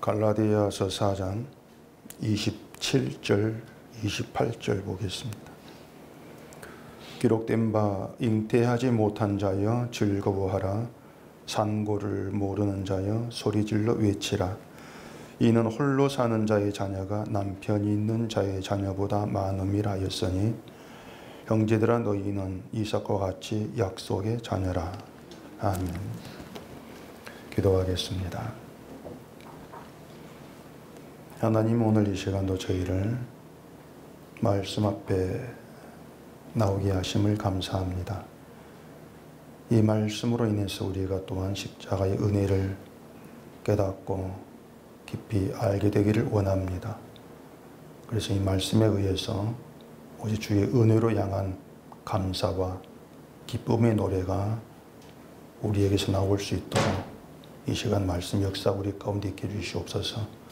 갈라디아서 4장 27절 28절 보겠습니다. 기록된 바 잉태하지 못한 자여 즐거워하라. 산고를 모르는 자여 소리질러 외치라. 이는 홀로 사는 자의 자녀가 남편이 있는 자의 자녀보다 많음이라 하였으니 형제들아 너희는 이삭과 같이 약속의 자녀라. 아멘. 기도하겠습니다. 하나님, 오늘 이 시간도 저희를 말씀 앞에 나오게 하심을 감사합니다. 이 말씀으로 인해서 우리가 또한 십자가의 은혜를 깨닫고 깊이 알게 되기를 원합니다. 그래서 이 말씀에 의해서 오직 주의 은혜로 향한 감사와 기쁨의 노래가 우리에게서 나올 수 있도록 이 시간 말씀 역사 우리 가운데 있게 해주시옵소서.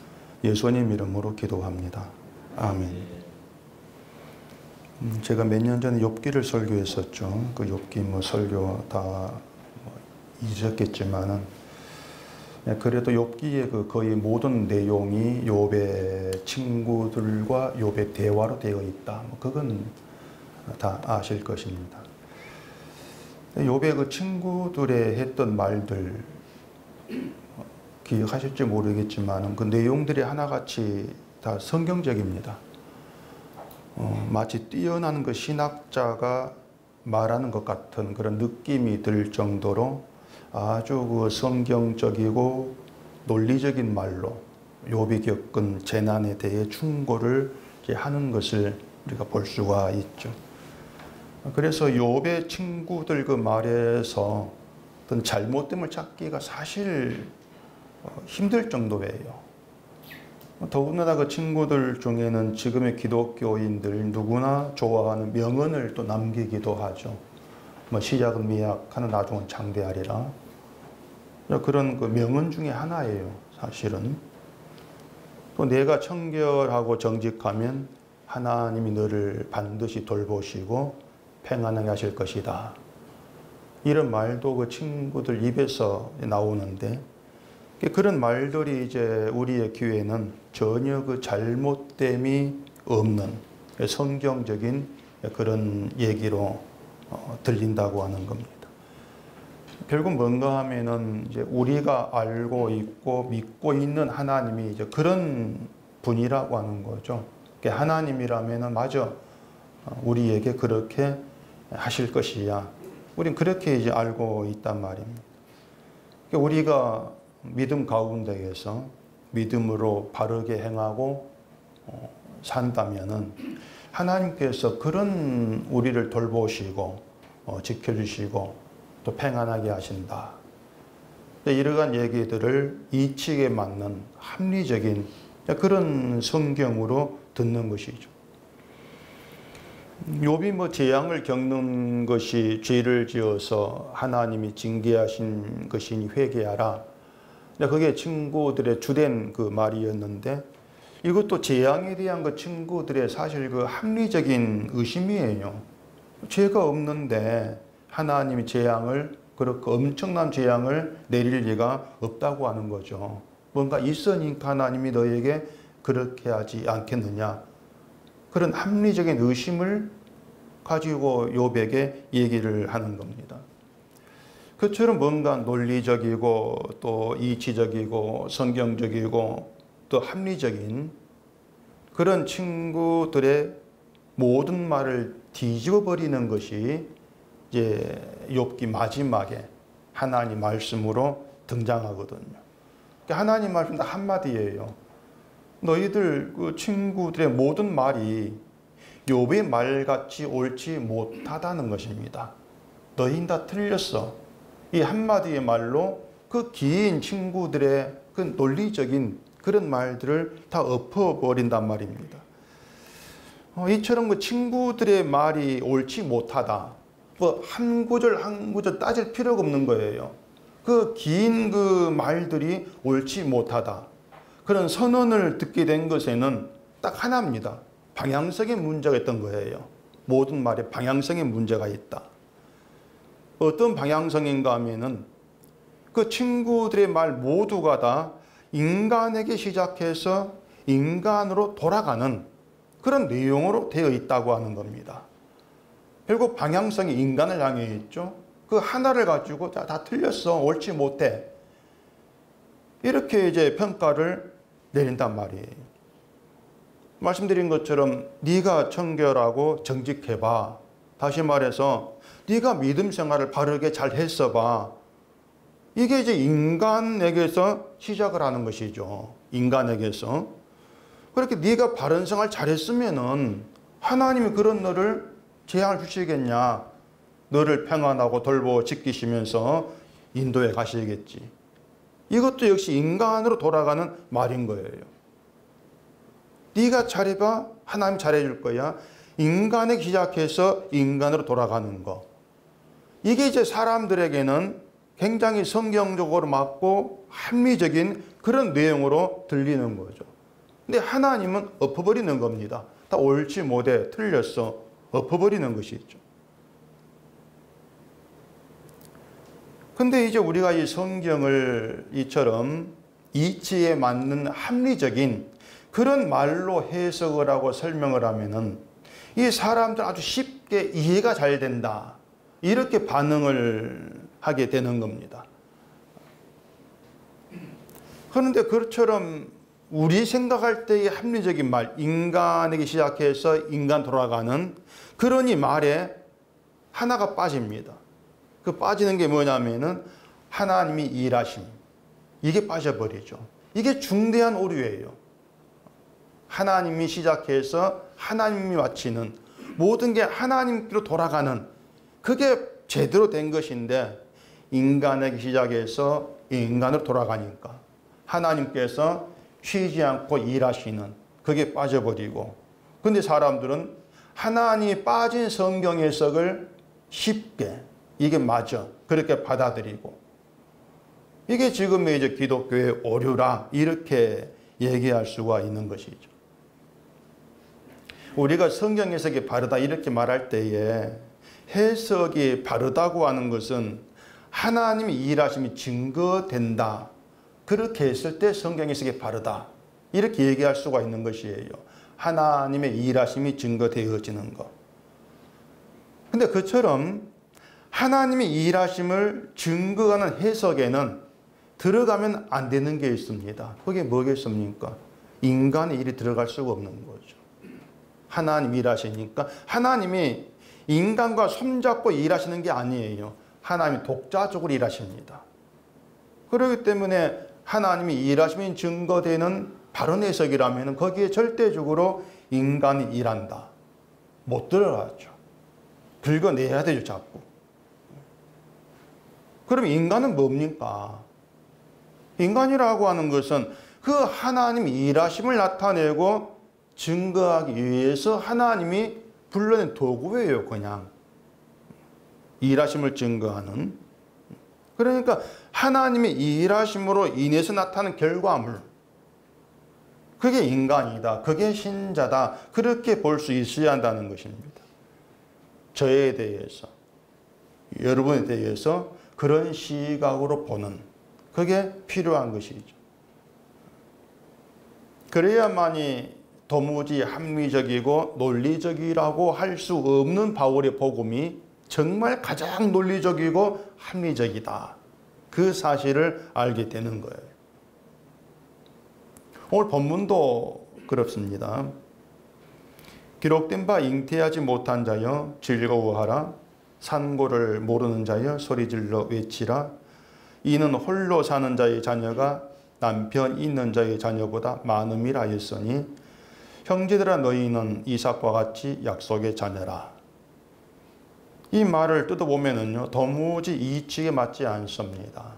예수님 이름으로 기도합니다. 아멘. 제가 몇 년 전에 욥기를 설교했었죠. 그 욥기 설교 다 잊었겠지만은 그래도 욥기의 그 거의 모든 내용이 욥의 친구들과 욥의 대화로 되어 있다. 그건 다 아실 것입니다. 욥의 그 친구들의 했던 말들 기억하실지 모르겠지만 그 내용들이 하나같이 다 성경적입니다. 마치 뛰어난 그 신학자가 말하는 것 같은 그런 느낌이 들 정도로 아주 그 성경적이고 논리적인 말로 욥이 겪은 재난에 대해 충고를 하는 것을 우리가 볼 수가 있죠. 그래서 욥의 친구들 그 말에서 어떤 잘못됨을 찾기가 사실 힘들 정도예요. 더군다나 그 친구들 중에는 지금의 기독교인들 누구나 좋아하는 명언을 또 남기기도 하죠. 시작은 미약하나 나중은 장대하리라. 그런 그 명언 중에 하나예요, 사실은. 또 내가 청결하고 정직하면 하나님이 너를 반드시 돌보시고 평안하게 하실 것이다. 이런 말도 그 친구들 입에서 나오는데 그런 말들이 이제 우리의 귀에는 전혀 그 잘못됨이 없는 성경적인 그런 얘기로 들린다고 하는 겁니다. 결국 뭔가 하면은 이제 우리가 알고 있고 믿고 있는 하나님이 이제 그런 분이라고 하는 거죠. 하나님이라면은 맞아, 우리에게 그렇게 하실 것이야. 우린 그렇게 이제 알고 있단 말입니다. 우리가 믿음 가운데에서 믿음으로 바르게 행하고 산다면은 하나님께서 그런 우리를 돌보시고 지켜주시고 또 평안하게 하신다. 이러한 얘기들을 이치에 맞는 합리적인 그런 성경으로 듣는 것이죠. 욥이 재앙을 겪는 것이 죄를 지어서 하나님이 징계하신 것이니 회개하라. 그게 친구들의 주된 그 말이었는데 이것도 재앙에 대한 그 친구들의 사실 그 합리적인 의심이에요. 죄가 없는데 하나님이 재앙을, 그렇게 엄청난 재앙을 내릴 리가 없다고 하는 거죠. 뭔가 있으니까 하나님이 너에게 그렇게 하지 않겠느냐. 그런 합리적인 의심을 가지고 욥에게 얘기를 하는 겁니다. 그처럼 뭔가 논리적이고 또 이치적이고 성경적이고 또 합리적인 그런 친구들의 모든 말을 뒤집어 버리는 것이 이제 욥기 마지막에 하나님 말씀으로 등장하거든요. 하나님 말씀 다 한마디예요. 너희들 그 친구들의 모든 말이 욥의 말같이 옳지 못하다는 것입니다. 너희는 다 틀렸어. 이 한마디의 말로 그 긴 친구들의 그 논리적인 그런 말들을 다 엎어버린단 말입니다. 이처럼 그 친구들의 말이 옳지 못하다. 한 구절 한 구절 따질 필요가 없는 거예요. 그 긴 그 말들이 옳지 못하다. 그런 선언을 듣게 된 것에는 딱 하나입니다. 방향성의 문제가 있던 거예요. 모든 말에 방향성의 문제가 있다. 어떤 방향성인가 하면은 그 친구들의 말 모두가 다 인간에게 시작해서 인간으로 돌아가는 그런 내용으로 되어 있다고 하는 겁니다. 결국 방향성이 인간을 향해 있죠. 그 하나를 가지고 다 틀렸어, 옳지 못해, 이렇게 이제 평가를 내린단 말이에요. 말씀드린 것처럼 네가 청결하고 정직해봐. 다시 말해서 네가 믿음 생활을 바르게 잘 했어봐. 이게 이제 인간에게서 시작을 하는 것이죠. 인간에게서. 그렇게 네가 바른 생활 잘했으면은 하나님이 그런 너를 재앙을 주시겠냐. 너를 평안하고 돌보 지키시면서 인도해 가시겠지. 이것도 역시 인간으로 돌아가는 말인 거예요. 네가 잘해봐, 하나님 잘해줄 거야. 인간에 시작해서 인간으로 돌아가는 거. 이게 이제 사람들에게는 굉장히 성경적으로 맞고 합리적인 그런 내용으로 들리는 거죠. 근데 하나님은 엎어버리는 겁니다. 다 옳지 못해, 틀렸어, 엎어버리는 것이죠. 근데 이제 우리가 이 성경을 이처럼 이치에 맞는 합리적인 그런 말로 해석을 하고 설명을 하면은 이 사람들 아주 쉽게 이해가 잘 된다, 이렇게 반응을 하게 되는 겁니다. 그런데 그처럼 우리 생각할 때의 합리적인 말, 인간에게 시작해서 인간 돌아가는 그런 이 말에 하나가 빠집니다. 그 빠지는 게 뭐냐면은 하나님이 일하심, 이게 빠져버리죠. 이게 중대한 오류예요. 하나님이 시작해서 하나님이 마치는 모든 게 하나님께로 돌아가는, 그게 제대로 된 것인데 인간에게 시작해서 인간으로 돌아가니까 하나님께서 쉬지 않고 일하시는, 그게 빠져버리고, 근데 사람들은 하나님이 빠진 성경 해석을 쉽게 이게 맞아 그렇게 받아들이고, 이게 지금의 이제 기독교의 오류라, 이렇게 얘기할 수가 있는 것이죠. 우리가 성경 해석이 바르다 이렇게 말할 때에 해석이 바르다고 하는 것은 하나님의 일하심이 증거된다, 그렇게 했을 때 성경 해석이 바르다, 이렇게 얘기할 수가 있는 것이에요. 하나님의 일하심이 증거되어지는 것. 근데 그처럼 하나님의 일하심을 증거하는 해석에는 들어가면 안 되는 게 있습니다. 그게 뭐겠습니까? 인간의 일이 들어갈 수가 없는 거죠. 하나님 일하시니까 하나님이 인간과 손잡고 일하시는 게 아니에요. 하나님이 독자적으로 일하십니다. 그렇기 때문에 하나님이 일하심이 증거되는 바른 해석이라면 거기에 절대적으로 인간이 일한다, 못 들어가죠. 긁어내야 되죠, 자꾸. 그럼 인간은 뭡니까? 인간이라고 하는 것은 그 하나님 일하심을 나타내고 증거하기 위해서 하나님이 불러낸 도구예요, 그냥. 일하심을 증거하는. 그러니까 하나님의 일하심으로 인해서 나타나는 결과물, 그게 인간이다, 그게 신자다, 그렇게 볼 수 있어야 한다는 것입니다. 저에 대해서, 여러분에 대해서 그런 시각으로 보는, 그게 필요한 것이죠. 그래야만이 도무지 합리적이고 논리적이라고 할 수 없는 바울의 복음이 정말 가장 논리적이고 합리적이다, 그 사실을 알게 되는 거예요. 오늘 본문도 그렇습니다. 기록된 바 잉태하지 못한 자여 즐거워하라. 산고를 모르는 자여 소리질러 외치라. 이는 홀로 사는 자의 자녀가 남편 있는 자의 자녀보다 많음이라 하였으니 형제들아 너희는 이삭과 같이 약속의 자녀라. 이 말을 뜯어보면은요, 도무지 이치에 맞지 않습니다.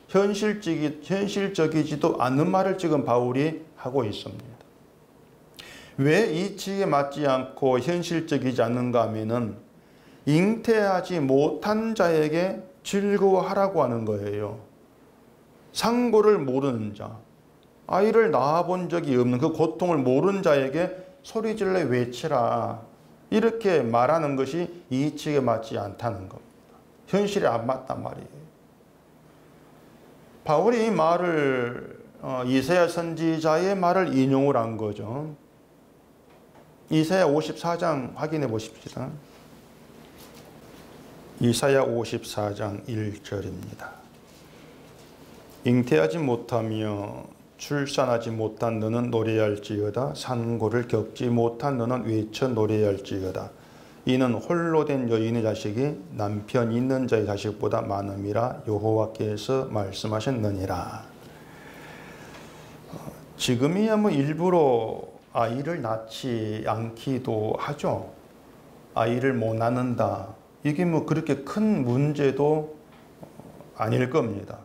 현실적이지도 않는 말을 지금 바울이 하고 있습니다. 왜 이치에 맞지 않고 현실적이지 않는가 하면은 잉태하지 못한 자에게 즐거워하라고 하는 거예요. 상고를 모르는 자, 아이를 낳아본 적이 없는 그 고통을 모르는 자에게 소리질러 외치라, 이렇게 말하는 것이 이치에 맞지 않다는 겁니다. 현실에 안 맞단 말이에요. 바울이 이 말을 이사야 선지자의 말을 인용을 한 거죠. 이사야 54장 확인해 보십시다. 이사야 54장 1절입니다. 잉태하지 못하며 출산하지 못한 너는 노래할지어다. 산고를 겪지 못한 너는 외쳐 노래할지어다. 이는 홀로 된 여인의 자식이 남편 있는 자의 자식보다 많음이라 여호와께서 말씀하셨느니라. 지금이야 뭐 일부러 아이를 낳지 않기도 하죠. 아이를 못 낳는다. 이게 뭐 그렇게 큰 문제도 아닐 겁니다.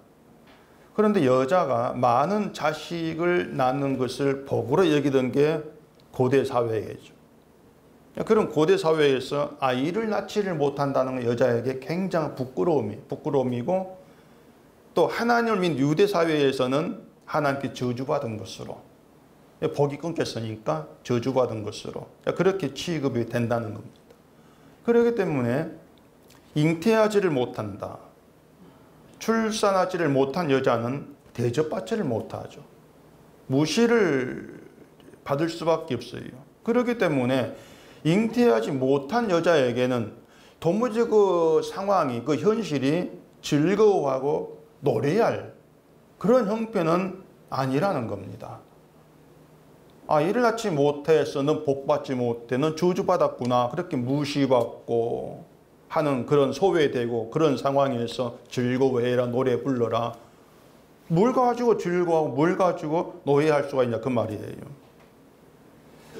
그런데 여자가 많은 자식을 낳는 것을 복으로 여기던 게 고대 사회겠죠. 그런 고대 사회에서 아이를 낳지를 못한다는 건 여자에게 굉장한 부끄러움이고, 또 하나님을 믿는 유대 사회에서는 하나님께 저주받은 것으로, 복이 끊겼으니까 저주받은 것으로 그렇게 취급이 된다는 겁니다. 그렇기 때문에 잉태하지를 못한다, 출산하지를 못한 여자는 대접받지를 못하죠. 무시를 받을 수밖에 없어요. 그렇기 때문에 잉태하지 못한 여자에게는 도무지 그 상황이, 그 현실이 즐거워하고 노래할 그런 형편은 아니라는 겁니다. 아이를 낳지 못해서 넌 복받지 못해, 넌 저주받았구나, 그렇게 무시받고 하는 그런 소외되고 그런 상황에서 즐거워해라, 노래 불러라. 뭘 가지고 즐거워하고 뭘 가지고 노예할 수가 있냐 그 말이에요.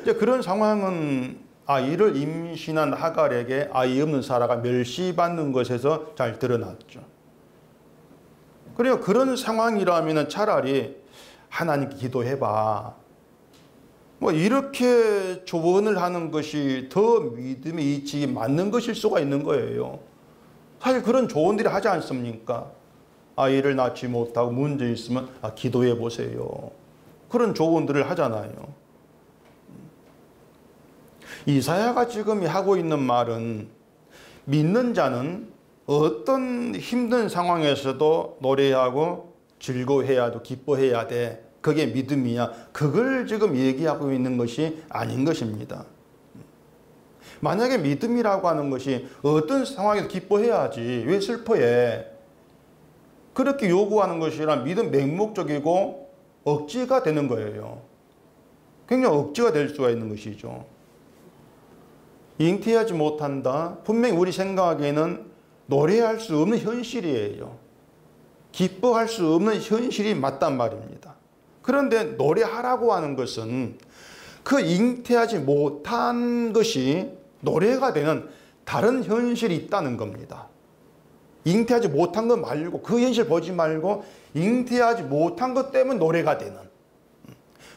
이제 그런 상황은 아이를 임신한 하갈에게 아이 없는 사라가 멸시받는 것에서 잘 드러났죠. 그리고 그런 상황이라면 차라리 하나님께 기도해봐, 뭐 이렇게 조언을 하는 것이 더 믿음의 이치에 맞는 것일 수가 있는 거예요. 사실 그런 조언들이 하지 않습니까? 아이를 낳지 못하고 문제 있으면 기도해 보세요. 그런 조언들을 하잖아요. 이사야가 지금 하고 있는 말은 믿는 자는 어떤 힘든 상황에서도 노래하고 즐거워해야 돼, 기뻐해야 돼. 그게 믿음이야. 그걸 지금 얘기하고 있는 것이 아닌 것입니다. 만약에 믿음이라고 하는 것이 어떤 상황에서 기뻐해야지 왜 슬퍼해? 그렇게 요구하는 것이란 믿음 맹목적이고 억지가 되는 거예요. 굉장히 억지가 될 수가 있는 것이죠. 잉태하지 못한다. 분명히 우리 생각에는 노래할 수 없는 현실이에요. 기뻐할 수 없는 현실이 맞단 말입니다. 그런데 노래하라고 하는 것은 그 잉태하지 못한 것이 노래가 되는 다른 현실이 있다는 겁니다. 잉태하지 못한 것 말고, 그 현실 보지 말고 잉태하지 못한 것 때문에 노래가 되는,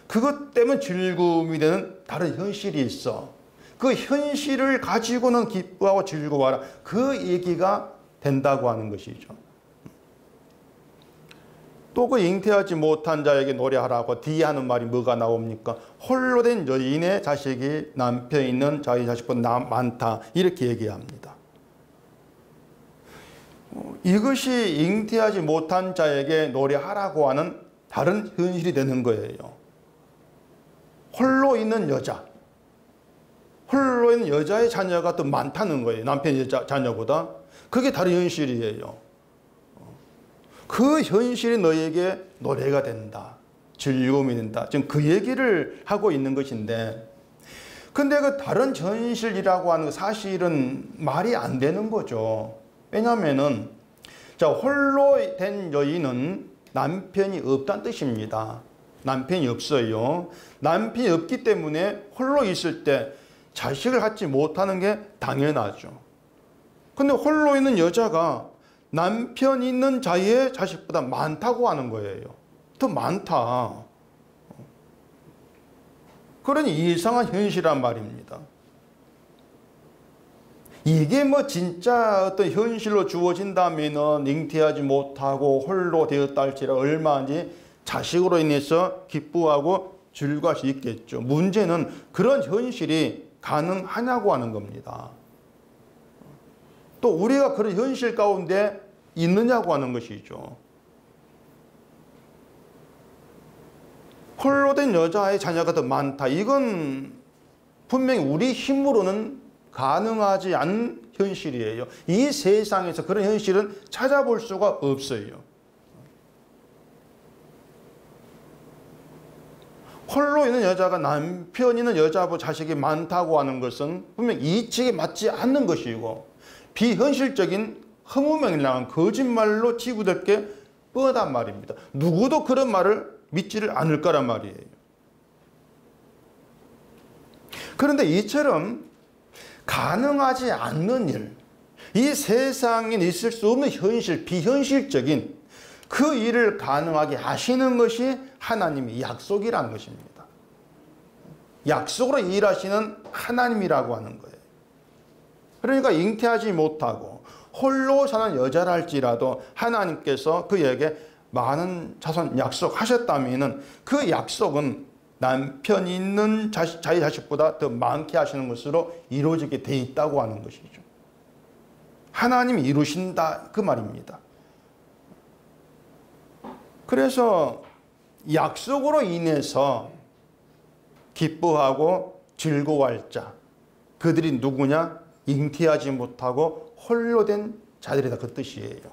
그것 때문에 즐거움이 되는 다른 현실이 있어. 그 현실을 가지고는 기뻐하고 즐거워하라. 그 얘기가 된다고 하는 것이죠. 또 그 잉태하지 못한 자에게 노래하라고 뒤에 하는 말이 뭐가 나옵니까? 홀로 된 여인의 자식이 남편 있는 자의 자식보다 많다. 이렇게 얘기합니다. 이것이 잉태하지 못한 자에게 노래하라고 하는 다른 현실이 되는 거예요. 홀로 있는 여자. 홀로 있는 여자의 자녀가 더 많다는 거예요. 남편의 자녀보다. 그게 다른 현실이에요. 그 현실이 너에게 노래가 된다. 즐거움이 된다. 지금 그 얘기를 하고 있는 것인데, 근데 그 다른 현실이라고 하는 거 사실은 말이 안 되는 거죠. 왜냐하면은, 자, 홀로 된 여인은 남편이 없다는 뜻입니다. 남편이 없어요. 남편이 없기 때문에 홀로 있을 때 자식을 갖지 못하는 게 당연하죠. 근데 홀로 있는 여자가 남편 있는 자의 자식보다 많다고 하는 거예요. 더 많다. 그러니 이상한 현실이란 말입니다. 이게 뭐 진짜 어떤 현실로 주어진다면은 잉태하지 못하고 홀로 되었다 할지라 얼마인지 자식으로 인해서 기뻐하고 즐거워할 수 있겠죠. 문제는 그런 현실이 가능하냐고 하는 겁니다. 또 우리가 그런 현실 가운데 있느냐고 하는 것이죠. 홀로 된 여자의 자녀가 더 많다. 이건 분명히 우리 힘으로는 가능하지 않은 현실이에요. 이 세상에서 그런 현실은 찾아볼 수가 없어요. 홀로 있는 여자가 남편 있는 여자하고 자식이 많다고 하는 것은 분명 이치에 맞지 않는 것이고 비현실적인 허무맹랑한 거짓말로 지구될 게 뻔한 말입니다. 누구도 그런 말을 믿지를 않을 거란 말이에요. 그런데 이처럼 가능하지 않는 일, 이 세상에 있을 수 없는 현실, 비현실적인 그 일을 가능하게 하시는 것이 하나님의 약속이라는 것입니다. 약속으로 일하시는 하나님이라고 하는 거예요. 그러니까 잉태하지 못하고 홀로 사는 여자랄지라도 하나님께서 그에게 많은 자손 약속하셨다면 그 약속은 남편이 있는 자기 자식보다 더 많게 하시는 것으로 이루어지게 돼 있다고 하는 것이죠. 하나님이 이루신다 그 말입니다. 그래서 약속으로 인해서 기뻐하고 즐거워할 자, 그들이 누구냐? 잉태하지 못하고 홀로 된 자들이다 그 뜻이에요.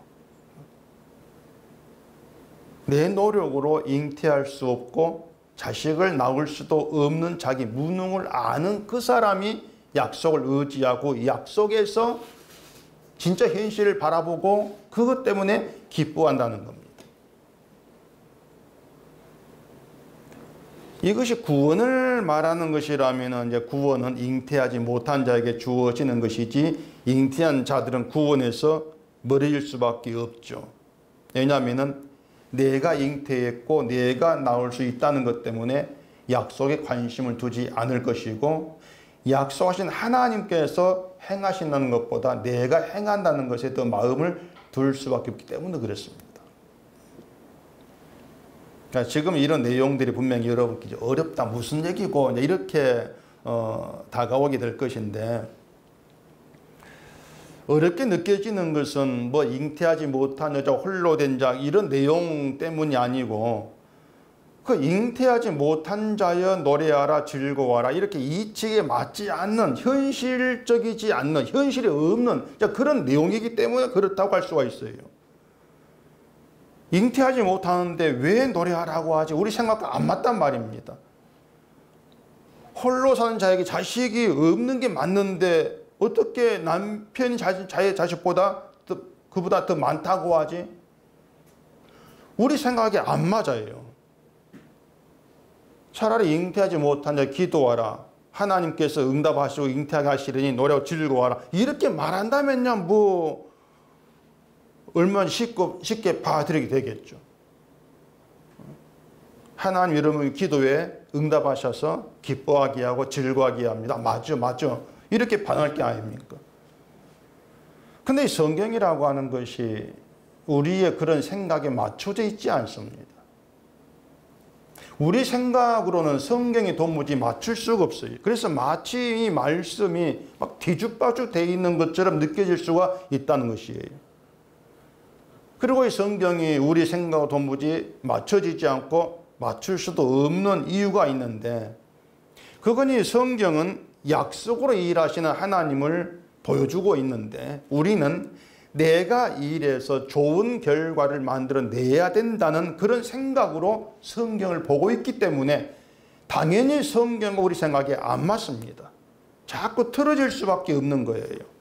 내 노력으로 잉태할 수 없고 자식을 낳을 수도 없는 자기 무능을 아는 그 사람이 약속을 의지하고 약속에서 진짜 현실을 바라보고 그것 때문에 기뻐한다는 겁니다. 이것이 구원을 말하는 것이라면 이제 구원은 잉태하지 못한 자에게 주어지는 것이지 잉태한 자들은 구원에서 멀어질 수밖에 없죠. 왜냐하면 내가 잉태했고 내가 나올 수 있다는 것 때문에 약속에 관심을 두지 않을 것이고 약속하신 하나님께서 행하신다는 것보다 내가 행한다는 것에 더 마음을 둘 수밖에 없기 때문에 그렇습니다. 그러니까 지금 이런 내용들이 분명히 여러분께 어렵다 무슨 얘기고 이렇게 다가오게 될 것인데 어렵게 느껴지는 것은 뭐 잉태하지 못한 여자 홀로 된 자 이런 내용 때문이 아니고 그 잉태하지 못한 자여 노래하라 즐거워하라 이렇게 이치에 맞지 않는 현실적이지 않는 현실이 없는 그런 내용이기 때문에 그렇다고 할 수가 있어요. 잉태하지 못하는데 왜 노래하라고 하지? 우리 생각과 안 맞단 말입니다. 홀로 사는 자에게 자식이 없는 게 맞는데 어떻게 남편이 자의 자식보다 그보다 더 많다고 하지? 우리 생각에 안 맞아요. 차라리 잉태하지 못한 자 기도하라. 하나님께서 응답하시고 잉태하게 하시려니 노래하고 즐거워하라. 이렇게 말한다면요, 뭐 얼마나 쉽게 받아들이게 되겠죠. 하나님 여러분 기도에 응답하셔서 기뻐하게 하고 즐거워하게 합니다. 맞죠. 이렇게 반응할 게 아닙니까? 근데 이 성경이라고 하는 것이 우리의 그런 생각에 맞춰져 있지 않습니다. 우리 생각으로는 성경이 도무지 맞출 수가 없어요. 그래서 마치 이 말씀이 막 뒤죽박죽 되어 있는 것처럼 느껴질 수가 있다는 것이에요. 그리고 이 성경이 우리 생각과 도무지 맞춰지지 않고 맞출 수도 없는 이유가 있는데 그건 이 성경은 약속으로 일하시는 하나님을 보여주고 있는데 우리는 내가 일해서 좋은 결과를 만들어내야 된다는 그런 생각으로 성경을 보고 있기 때문에 당연히 성경과 우리 생각에 안 맞습니다. 자꾸 틀어질 수밖에 없는 거예요.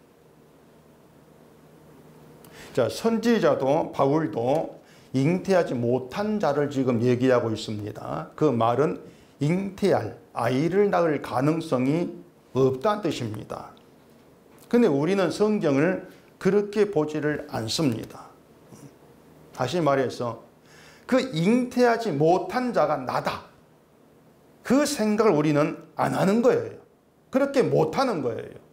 자, 선지자도 바울도 잉태하지 못한 자를 지금 얘기하고 있습니다. 그 말은 잉태할 아이를 낳을 가능성이 없다는 뜻입니다. 근데 우리는 성경을 그렇게 보지를 않습니다. 다시 말해서 그 잉태하지 못한 자가 나다. 그 생각을 우리는 안 하는 거예요. 그렇게 못하는 거예요.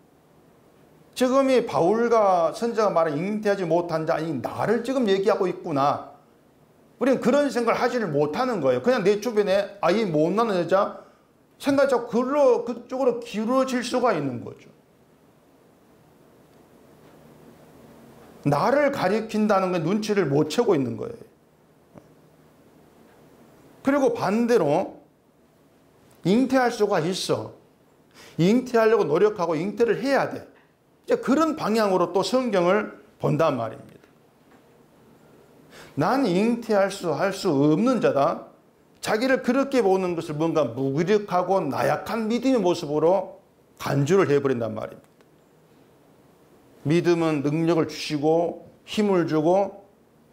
지금 이 바울과 선지자가 말한 잉태하지 못한 자, 나를 지금 얘기하고 있구나. 우리는 그런 생각을 하지를 못하는 거예요. 그냥 내 주변에 아이 못 낳는 여자 생각이 자꾸 그쪽으로 기울어질 수가 있는 거죠. 나를 가리킨다는 게 눈치를 못 채고 있는 거예요. 그리고 반대로 잉태할 수가 있어. 잉태하려고 노력하고 잉태를 해야 돼. 이제 그런 방향으로 또 성경을 본단 말입니다. 난 잉태할 수 없는 자다. 자기를 그렇게 보는 것을 뭔가 무기력하고 나약한 믿음의 모습으로 간주를 해버린단 말입니다. 믿음은 능력을 주시고 힘을 주고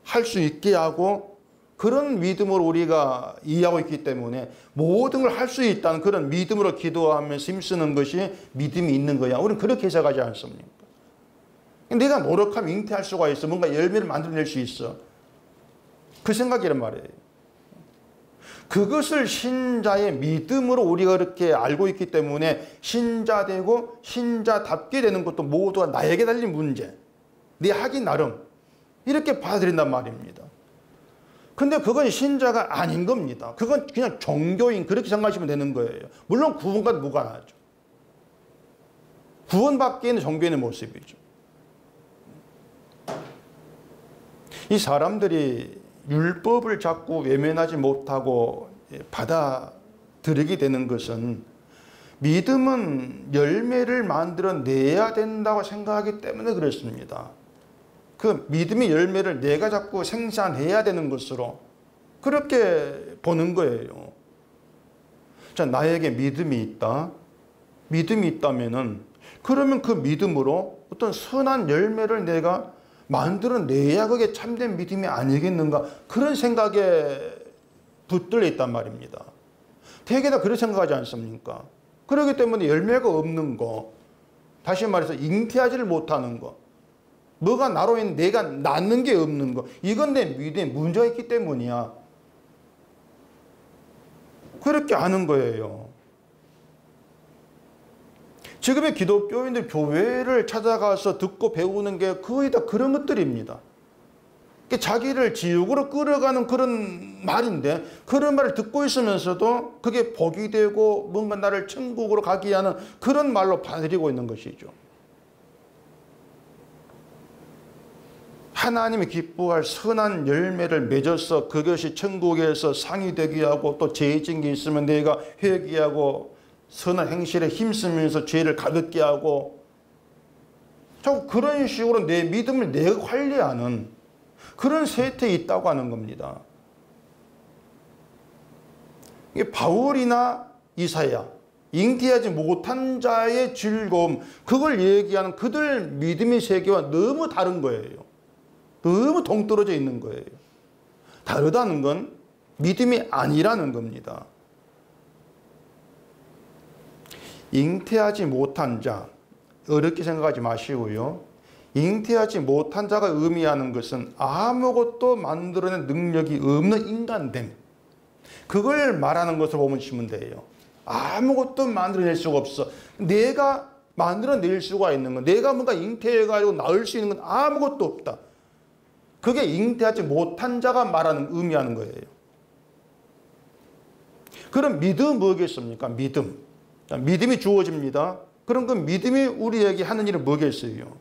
할 수 있게 하고 그런 믿음으로 우리가 이해하고 있기 때문에 모든 걸 할 수 있다는 그런 믿음으로 기도하면서 힘쓰는 것이 믿음이 있는 거야. 우리는 그렇게 해석하지 않습니까? 내가 노력하면 잉태할 수가 있어. 뭔가 열매를 만들어낼 수 있어. 그 생각이란 말이에요. 그것을 신자의 믿음으로 우리가 그렇게 알고 있기 때문에 신자 되고 신자답게 되는 것도 모두가 나에게 달린 문제. 네 하기 나름. 이렇게 받아들인단 말입니다. 근데 그건 신자가 아닌 겁니다. 그건 그냥 종교인 그렇게 생각하시면 되는 거예요. 물론 구원과 무관하죠. 구원받기에는 종교인의 모습이죠. 이 사람들이 율법을 자꾸 외면하지 못하고 받아들이게 되는 것은 믿음은 열매를 만들어내야 된다고 생각하기 때문에 그렇습니다. 그 믿음의 열매를 내가 자꾸 생산해야 되는 것으로 그렇게 보는 거예요. 자, 나에게 믿음이 있다. 믿음이 있다면은 그러면 그 믿음으로 어떤 선한 열매를 내가 만들어내야 그게 참된 믿음이 아니겠는가 그런 생각에 붙들려 있단 말입니다. 대개 다 그렇게 생각하지 않습니까? 그렇기 때문에 열매가 없는 거, 다시 말해서 잉태하지를 못하는 거, 뭐가 나로 인해 내가 낳는 게 없는 거, 이건 내 믿음에 문제가 있기 때문이야. 그렇게 아는 거예요. 지금의 기독교인들 교회를 찾아가서 듣고 배우는 게 거의 다 그런 것들입니다. 자기를 지옥으로 끌어가는 그런 말인데 그런 말을 듣고 있으면서도 그게 복이 되고 뭔가 나를 천국으로 가게 하는 그런 말로 받아들이고 있는 것이죠. 하나님이 기뻐할 선한 열매를 맺어서 그것이 천국에서 상이 되게 하고 또 죄진 게 있으면 내가 회개하고 선한 행실에 힘쓰면서 죄를 가볍게 하고 자꾸 그런 식으로 내 믿음을 내가 관리하는 그런 세태에 있다고 하는 겁니다. 이게 바울이나 이사야, 잉태하지 못한 자의 즐거움, 그걸 얘기하는 그들 믿음의 세계와 너무 다른 거예요. 너무 동떨어져 있는 거예요. 다르다는 건 믿음이 아니라는 겁니다. 잉태하지 못한 자, 어렵게 생각하지 마시고요. 잉태하지 못한 자가 의미하는 것은 아무것도 만들어낸 능력이 없는 인간됨. 그걸 말하는 것으로 보시면 돼요. 아무것도 만들어낼 수가 없어. 내가 만들어낼 수가 있는 건, 내가 뭔가 잉태해가지고 낳을 수 있는 건 아무것도 없다. 그게 잉태하지 못한 자가 말하는, 의미하는 거예요. 그럼 믿음은 뭐겠습니까? 믿음이 주어집니다. 그럼 그 믿음이 우리에게 하는 일은 뭐겠어요?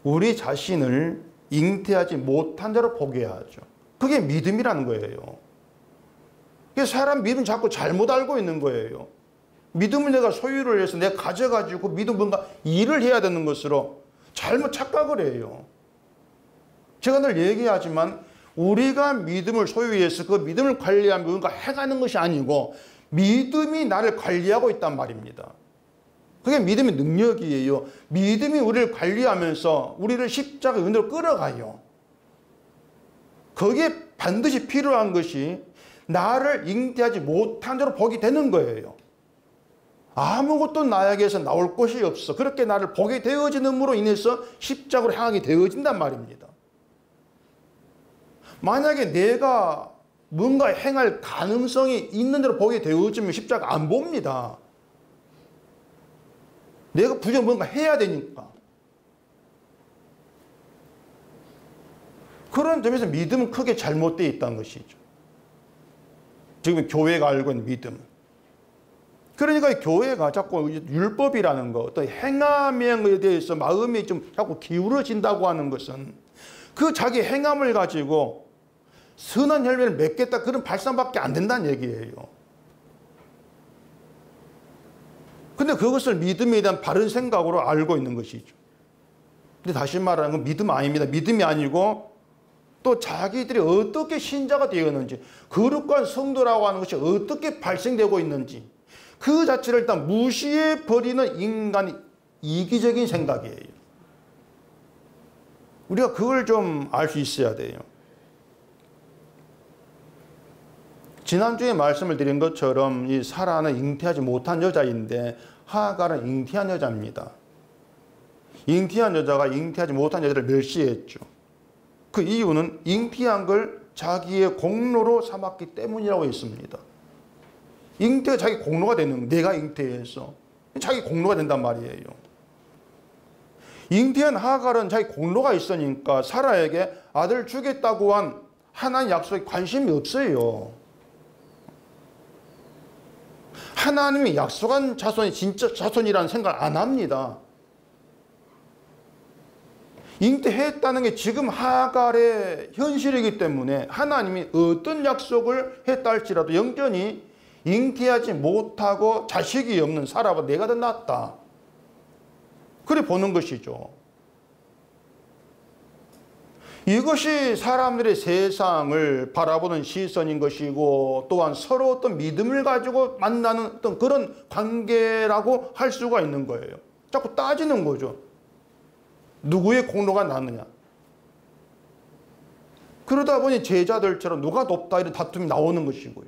우리 자신을 잉태하지 못한 자로 보게 하죠. 그게 믿음이라는 거예요. 사람 믿음 자꾸 잘못 알고 있는 거예요. 믿음을 내가 소유를 해서 내가 가져가지고 믿음 뭔가 일을 해야 되는 것으로 잘못 착각을 해요. 제가 늘 얘기하지만 우리가 믿음을 소유해서 그 믿음을 관리하면 뭔가 해가는 것이 아니고 믿음이 나를 관리하고 있단 말입니다. 그게 믿음의 능력이에요. 믿음이 우리를 관리하면서 우리를 십자가의 은혜로 끌어가요. 거기에 반드시 필요한 것이 나를 잉태하지 못한 자로 보게 되는 거예요. 아무것도 나에게서 나올 것이 없어. 그렇게 나를 보게 되어지는으로 인해서 십자가로 향하게 되어진단 말입니다. 만약에 내가 뭔가 행할 가능성이 있는 대로 보게 되어지면 십자가 안 봅니다. 내가 부정 뭔가 해야 되니까. 그런 점에서 믿음은 크게 잘못되어 있다는 것이죠. 지금 교회가 알고 있는 믿음은. 그러니까 교회가 자꾸 율법이라는 거, 어떤 행함에 대해서 마음이 좀 자꾸 기울어진다고 하는 것은 그 자기 행함을 가지고 선한 열매를 맺겠다 그런 발상밖에 안 된다는 얘기예요. 근데 그것을 믿음에 대한 바른 생각으로 알고 있는 것이죠. 근데 다시 말하는 건 믿음 아닙니다. 믿음이 아니고 또 자기들이 어떻게 신자가 되었는지, 거룩한 성도라고 하는 것이 어떻게 발생되고 있는지 그 자체를 일단 무시해버리는 인간의 이기적인 생각이에요. 우리가 그걸 좀 알 수 있어야 돼요. 지난주에 말씀을 드린 것처럼 이 사라는 잉태하지 못한 여자인데 하갈은 잉태한 여자입니다. 잉태한 여자가 잉태하지 못한 여자를 멸시했죠. 그 이유는 잉태한 걸 자기의 공로로 삼았기 때문이라고 했습니다. 잉태가 자기 공로가 되는, 내가 잉태해서 자기 공로가 된단 말이에요. 잉태한 하갈은 자기 공로가 있으니까 사라에게 아들 주겠다고 한 하나님 약속에 관심이 없어요. 하나님이 약속한 자손이 진짜 자손이라는 생각을 안 합니다. 잉태했다는 게 지금 하갈의 현실이기 때문에 하나님이 어떤 약속을 했다 할지라도 영전히 잉태하지 못하고 자식이 없는 사라보다 내가 더 낫다. 그래 보는 것이죠. 이것이 사람들의 세상을 바라보는 시선인 것이고 또한 서로 어떤 믿음을 가지고 만나는 어떤 그런 관계라고 할 수가 있는 거예요. 자꾸 따지는 거죠. 누구의 공로가 나느냐. 그러다 보니 제자들처럼 누가 높다 이런 다툼이 나오는 것이고요.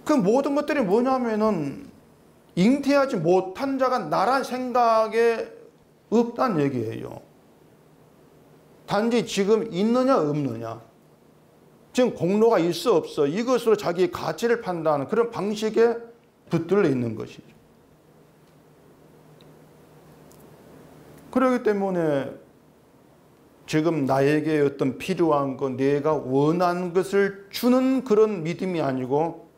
그 모든 것들이 뭐냐면은 잉태하지 못한 자가 나란 생각에 없다는 얘기예요. 단지 지금 있느냐 없느냐, 지금 공로가 있어 없어, 이것으로 자기의 가치를 판단하는 그런 방식에 붙들려 있는 것이죠. 그렇기 때문에 지금 나에게 어떤 필요한 것, 내가 원하는 것을 주는 그런 믿음이 아니고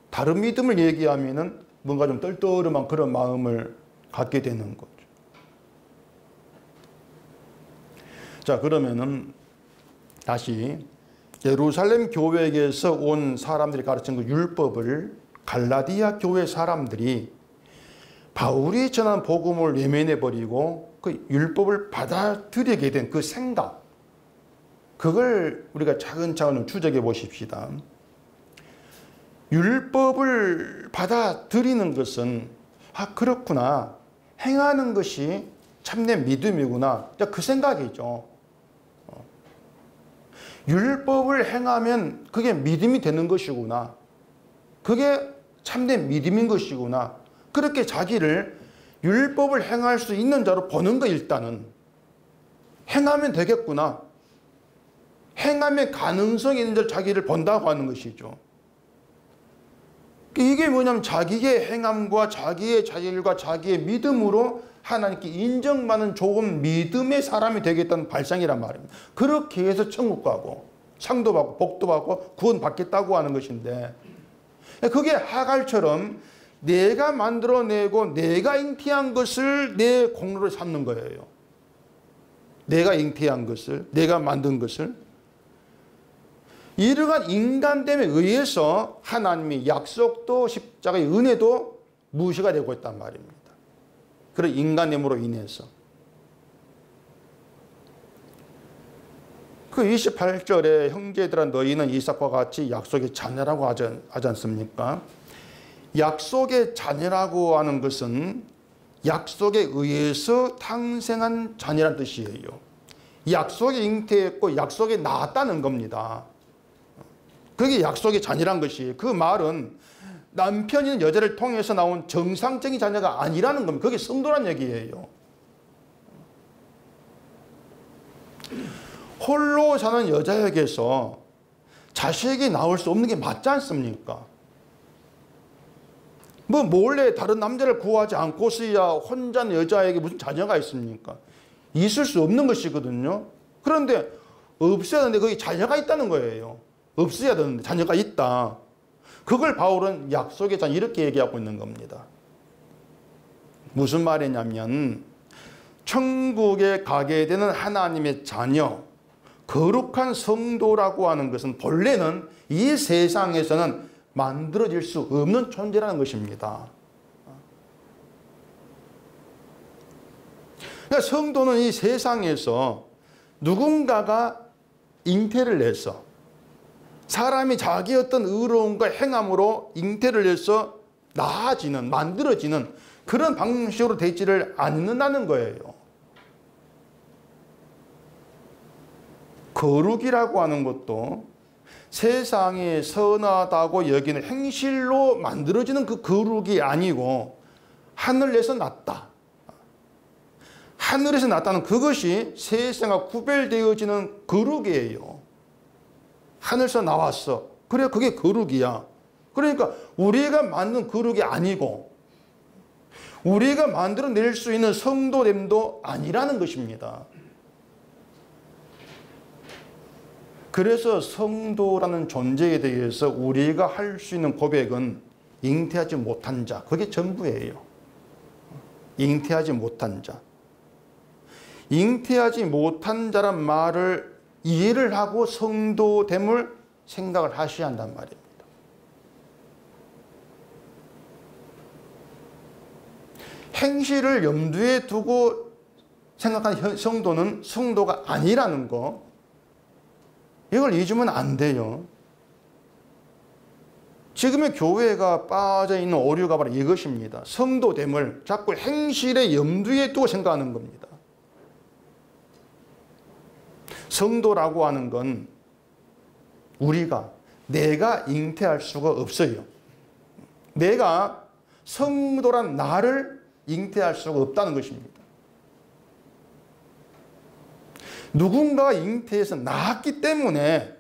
다른 믿음을 얘기하면은 뭔가 좀 떨떠름한 그런 마음을 갖게 되는 거죠. 자, 그러면은 다시 예루살렘 교회에서 온 사람들이 가르친 그 율법을 갈라디아 교회 사람들이 바울이 전한 복음을 외면해 버리고 그 율법을 받아들이게 된 그 생각, 그걸 우리가 차근차근 추적해 보십시다. 율법을 받아들이는 것은 그렇구나, 행하는 것이 참된 믿음이구나, 그 생각이죠. 율법을 행하면 그게 믿음이 되는 것이구나, 그게 참된 믿음인 것이구나, 그렇게 자기를 율법을 행할 수 있는 자로 보는 거. 일단은 행하면 되겠구나, 행하면 가능성이 있는 자로 자기를 본다고 하는 것이죠. 이게 뭐냐면 자기의 행함과 자기의 자질과 자기의 믿음으로 하나님께 인정받는 좋은 믿음의 사람이 되겠다는 발상이란 말입니다. 그렇게 해서 천국 가고 상도 받고 복도 받고 구원 받겠다고 하는 것인데, 그게 하갈처럼 내가 만들어내고 내가 잉태한 것을 내 공로로 삼는 거예요. 내가 잉태한 것을, 내가 만든 것을. 이러한 인간됨에 의해서 하나님의 약속도 십자가의 은혜도 무시가 되고 있단 말입니다. 그런 인간됨으로 인해서. 그 28절에 형제들아 너희는 이삭과 같이 약속의 자녀라고 하지 않습니까? 약속의 자녀라고 하는 것은 약속에 의해서 탄생한 자녀란 뜻이에요. 약속에 잉태했고 약속에 낳았다는 겁니다. 그게 약속의 자녀란 것이에요. 그 말은 남편인 여자를 통해서 나온 정상적인 자녀가 아니라는 겁니다. 그게 성도란 얘기예요. 홀로 사는 여자에게서 자식이 나올 수 없는 게 맞지 않습니까? 뭐 몰래 다른 남자를 구하지 않고서야 혼자는 여자에게 무슨 자녀가 있습니까? 있을 수 없는 것이거든요. 그런데 없어야 되는데 거기 자녀가 있다는 거예요. 없어야 되는데 자녀가 있다. 그걸 바울은 약속의 자녀 이렇게 얘기하고 있는 겁니다. 무슨 말이냐면 천국에 가게 되는 하나님의 자녀, 거룩한 성도라고 하는 것은 본래는 이 세상에서는 만들어질 수 없는 존재라는 것입니다. 그러니까 성도는 이 세상에서 누군가가 잉태를 내서 사람이 자기 어떤 의로움과 행함으로 잉태를 내서 나아지는, 만들어지는 그런 방식으로 되지를 않는다는 거예요. 거룩이라고 하는 것도 세상에 선하다고 여기는 행실로 만들어지는 그 거룩이 아니고 하늘에서 났다. 하늘에서 났다는 그것이 세상과 구별되어지는 거룩이에요. 하늘에서 나왔어. 그래, 그게 거룩이야. 그러니까 우리가 만든 거룩이 아니고 우리가 만들어낼 수 있는 성도됨도 아니라는 것입니다. 그래서 성도라는 존재에 대해서 우리가 할 수 있는 고백은 잉태하지 못한 자, 그게 전부예요. 잉태하지 못한 자. 잉태하지 못한 자란 말을 이해를 하고 성도됨을 생각을 하셔야 한단 말입니다. 행실을 염두에 두고 생각하는 성도는 성도가 아니라는 거, 이걸 잊으면 안 돼요. 지금의 교회가 빠져 있는 오류가 바로 이것입니다. 성도됨을 자꾸 행실의 염두에 두고 생각하는 겁니다. 성도라고 하는 건 내가 잉태할 수가 없어요. 내가 성도란 나를 잉태할 수가 없다는 것입니다. 누군가가 잉태해서 낳았기 때문에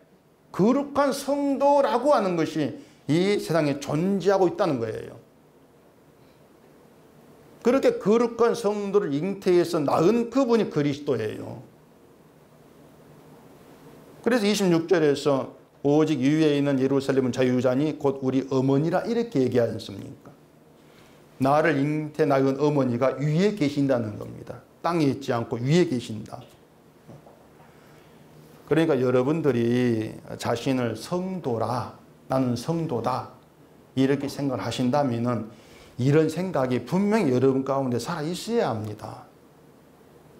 거룩한 성도라고 하는 것이 이 세상에 존재하고 있다는 거예요. 그렇게 거룩한 성도를 잉태해서 낳은 그분이 그리스도예요. 그래서 26절에서 오직 위에 있는 예루살렘은 자유자니 곧 우리 어머니라 이렇게 얘기하지 않습니까? 나를 잉태 낳은 어머니가 위에 계신다는 겁니다. 땅에 있지 않고 위에 계신다. 그러니까 여러분들이 자신을 성도라, 나는 성도다 이렇게 생각을 하신다면 이런 생각이 분명히 여러분 가운데 살아 있어야 합니다.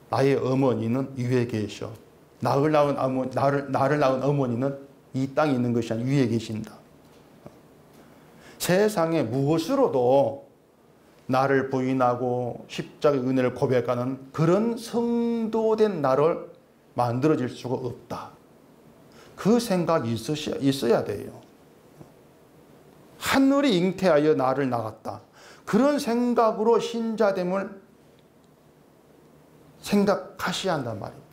나의 어머니는 위에 계셔. 나를 낳은 어머니는 이 땅에 있는 것이 아니라 위에 계신다. 세상에 무엇으로도 나를 부인하고 십자가의 은혜를 고백하는 그런 성도된 나를 만들어질 수가 없다. 그 생각이 있어야 돼요. 하늘이 잉태하여 나를 낳았다. 그런 생각으로 신자됨을 생각하셔야 한단 말입니다.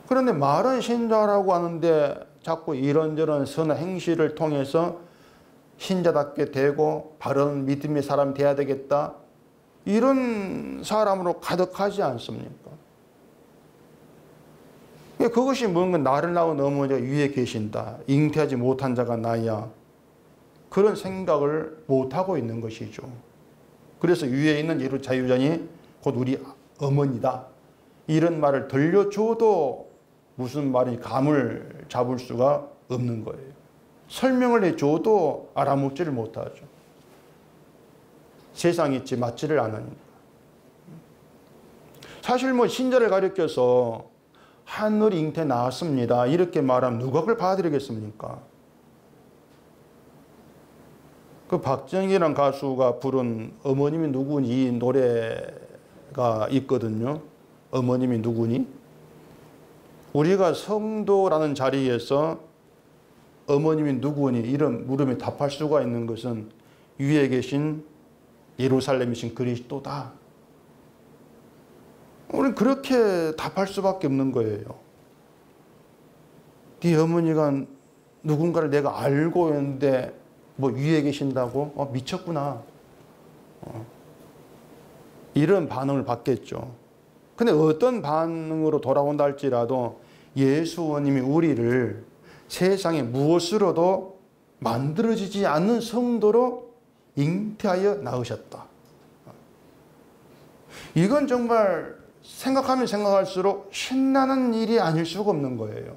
그런데 말은 신자라고 하는데 자꾸 이런저런 선한 행실을 통해서 신자답게 되고 바른 믿음의 사람이 돼야 되겠다. 이런 사람으로 가득하지 않습니까? 그것이 뭔가 나를 낳은 어머니가 위에 계신다. 잉태하지 못한 자가 나야. 그런 생각을 못하고 있는 것이죠. 그래서 위에 있는 예루 자유자니 곧 우리 어머니다. 이런 말을 들려줘도 무슨 말인지 감을 잡을 수가 없는 거예요. 설명을 해줘도 알아먹지를 못하죠. 세상에 있지 맞지를 않으니까. 사실 신자를 가리켜서 하늘 잉태 나왔습니다. 이렇게 말하면 누가 그걸 받아들이겠습니까? 그 박정희라는 가수가 부른 어머님이 누구니 이 노래가 있거든요. 어머님이 누구니? 우리가 성도라는 자리에서 어머님이 누구니 이런 물음에 답할 수가 있는 것은 위에 계신 예루살렘이신 그리스도다. 우리는 그렇게 답할 수밖에 없는 거예요. 네 어머니가 누군가를 내가 알고 있는데 위에 계신다고? 미쳤구나. 이런 반응을 받겠죠. 근데 어떤 반응으로 돌아온다 할지라도 예수님이 우리를 세상에 무엇으로도 만들어지지 않는 성도로 잉태하여 낳으셨다. 이건 정말 생각하면 생각할수록 신나는 일이 아닐 수가 없는 거예요.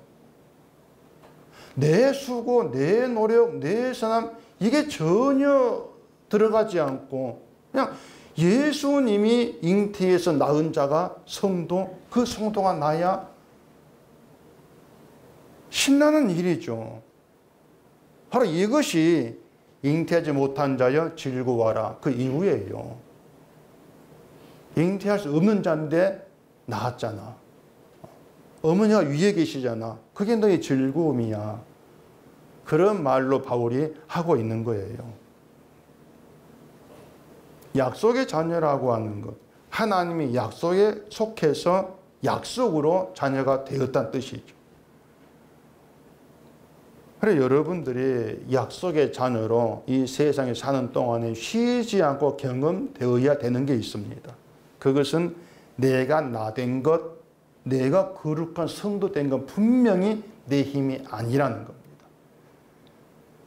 내 수고, 내 노력, 내 선함 이게 전혀 들어가지 않고 그냥 예수님이 잉태에서 낳은 자가 성도, 그 성도가 나야 신나는 일이죠. 바로 이것이 잉태하지 못한 자여 즐거워하라 그 이유예요. 잉태할 수 없는 자인데 낳았잖아. 어머니가 위에 계시잖아. 그게 너의 즐거움이야. 그런 말로 바울이 하고 있는 거예요. 약속의 자녀라고 하는 것. 하나님이 약속에 속해서 약속으로 자녀가 되었다는 뜻이죠. 그래서 여러분들이 약속의 자녀로 이 세상에 사는 동안에 쉬지 않고 경험되어야 되는 게 있습니다. 그것은 내가 나된 것, 내가 거룩한 성도 된 건 분명히 내 힘이 아니라는 겁니다.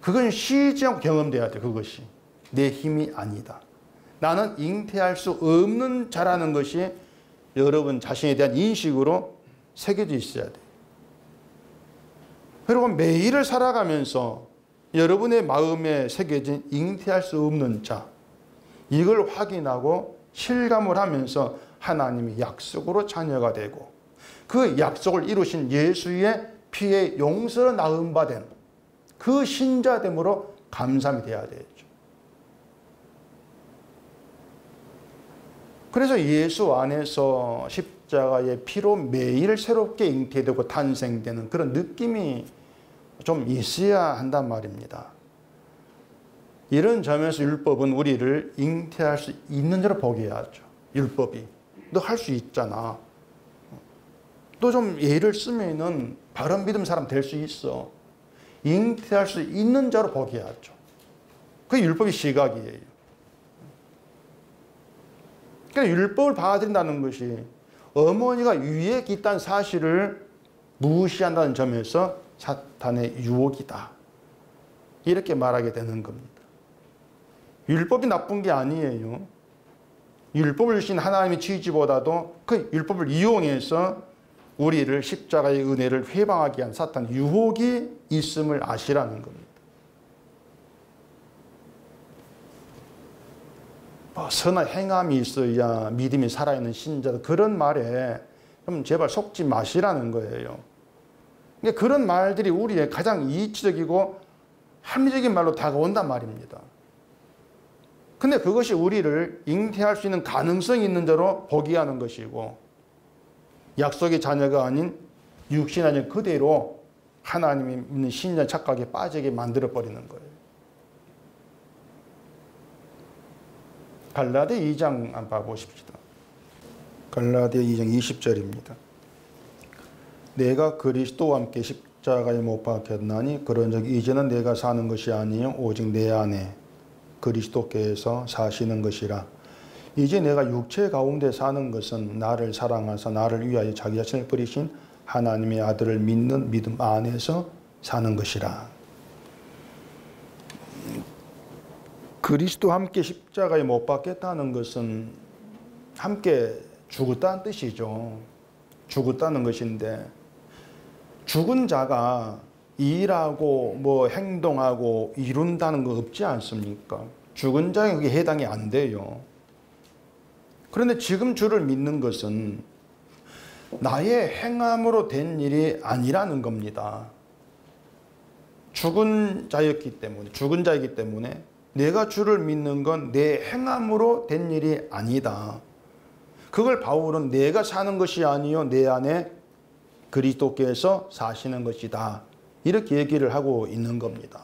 그건 쉬지 않고 경험돼야 돼. 그것이 내 힘이 아니다. 나는 잉태할 수 없는 자라는 것이 여러분 자신에 대한 인식으로 새겨져 있어야 돼. 그리고 매일을 살아가면서 여러분의 마음에 새겨진 잉태할 수 없는 자, 이걸 확인하고 실감을 하면서 하나님이 약속으로 자녀가 되고 그 약속을 이루신 예수의 피의 용서로 나음 받은 그 신자됨으로 감사함이 되어야 되죠. 그래서 예수 안에서 십자가의 피로 매일 새롭게 잉태되고 탄생되는 그런 느낌이 좀 있어야 한단 말입니다. 이런 점에서 율법은 우리를 잉태할 수 있는 자로 보게 하죠. 율법이. 너 할 수 있잖아. 또 좀 예를 쓰면은 바른 믿음 사람 될 수 있어. 잉태할 수 있는 자로 보게 하죠. 그게 율법의 시각이에요. 그러니까 율법을 받아들인다는 것이 어머니가 위에 있다는 사실을 무시한다는 점에서 사탄의 유혹이다. 이렇게 말하게 되는 겁니다. 율법이 나쁜 게 아니에요. 율법을 주신 하나님의 취지보다도 그 율법을 이용해서 우리를 십자가의 은혜를 회방하게 한 사탄 유혹이 있음을 아시라는 겁니다. 선한 행함이 있어야 믿음이 살아있는 신자들 그런 말에 좀 제발 속지 마시라는 거예요. 그러니까 그런 말들이 우리의 가장 이치적이고 합리적인 말로 다가온단 말입니다. 근데 그것이 우리를 잉태할 수 있는 가능성이 있는 자로 보게 하는 것이고 약속의 자녀가 아닌 육신 아닌 그대로 하나님이 믿는 신자 착각에 빠지게 만들어버리는 거예요. 갈라디아 2장 한번 봐보십시다. 갈라디아 2장 20절입니다. 내가 그리스도와 함께 십자가에 못 박혔나니 그런즉 이제는 내가 사는 것이 아니요 오직 내 안에 그리스도께서 사시는 것이라. 이제 내가 육체 가운데 사는 것은 나를 사랑하사 나를 위하여 자기 자신을 버리신 하나님의 아들을 믿는 믿음 안에서 사는 것이라. 그리스도와 함께 십자가에 못 박혔다는 것은 함께 죽었다는 뜻이죠. 죽었다는 것인데 죽은 자가 일하고 뭐 행동하고 이룬다는 거 없지 않습니까? 죽은 자에 그게 해당이 안 돼요. 그런데 지금 주를 믿는 것은 나의 행함으로 된 일이 아니라는 겁니다. 죽은 자이기 때문에 내가 주를 믿는 건 내 행함으로 된 일이 아니다. 그걸 바울은 내가 사는 것이 아니요 내 안에 그리스도께서 사시는 것이다. 이렇게 얘기를 하고 있는 겁니다.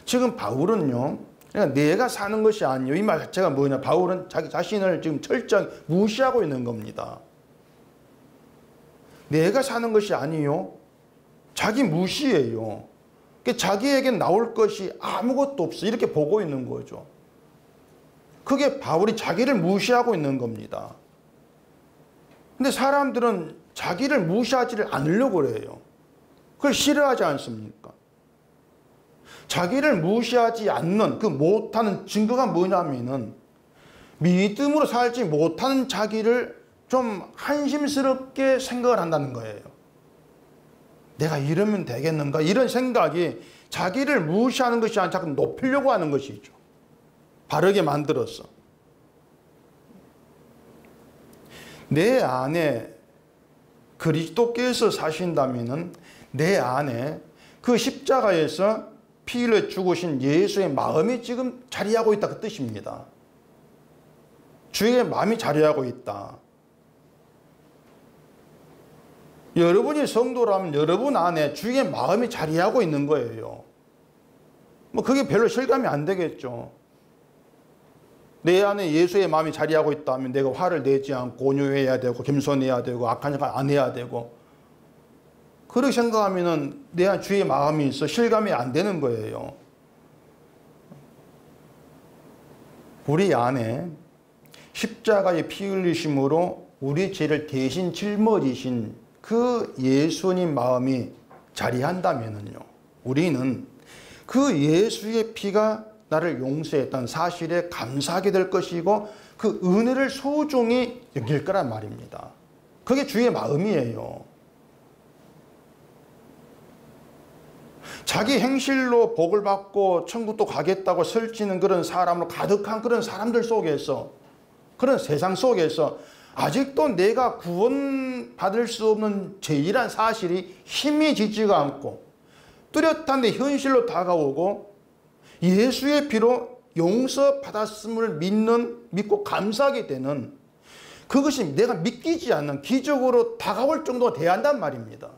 지금 바울은요, 그러니까 내가 사는 것이 아니요. 이 말 자체가 뭐냐? 바울은 자기 자신을 지금 철저히 무시하고 있는 겁니다. 내가 사는 것이 아니요. 자기 무시예요. 자기에겐 나올 것이 아무것도 없어. 이렇게 보고 있는 거죠. 그게 바울이 자기를 무시하고 있는 겁니다. 근데 사람들은 자기를 무시하지를 않으려고 그래요. 그걸 싫어하지 않습니까? 자기를 무시하지 않는 그 못하는 증거가 뭐냐면은 믿음으로 살지 못하는 자기를 좀 한심스럽게 생각을 한다는 거예요. 내가 이러면 되겠는가? 이런 생각이 자기를 무시하는 것이 아니라 자꾸 높이려고 하는 것이죠. 바르게 만들어서. 내 안에 그리스도께서 사신다면 내 안에 그 십자가에서 피 흘려 죽으신 예수의 마음이 지금 자리하고 있다, 그 뜻입니다. 주의 마음이 자리하고 있다. 여러분이 성도라면 여러분 안에 주의 마음이 자리하고 있는 거예요. 뭐 그게 별로 실감이 안 되겠죠. 내 안에 예수의 마음이 자리하고 있다면 내가 화를 내지 않고 온유해야 되고 겸손해야 되고 악한 생각 안 해야 되고, 그렇게 생각하면 내 안에 주의 마음이 있어 실감이 안 되는 거예요. 우리 안에 십자가의 피 흘리심으로 우리 죄를 대신 짊어지신 그 예수님 마음이 자리한다면요, 우리는 그 예수의 피가 나를 용서했다는 사실에 감사하게 될 것이고 그 은혜를 소중히 여길 거란 말입니다. 그게 주의 마음이에요. 자기 행실로 복을 받고 천국도 가겠다고 설치는 그런 사람으로 가득한 그런 사람들 속에서, 그런 세상 속에서 아직도 내가 구원받을 수 없는 죄이란 사실이 힘이 지지가 않고 뚜렷한데 현실로 다가오고 예수의 피로 용서받았음을 믿고 감사하게 되는, 그것이 내가 믿기지 않는 기적으로 다가올 정도가 돼야 한단 말입니다.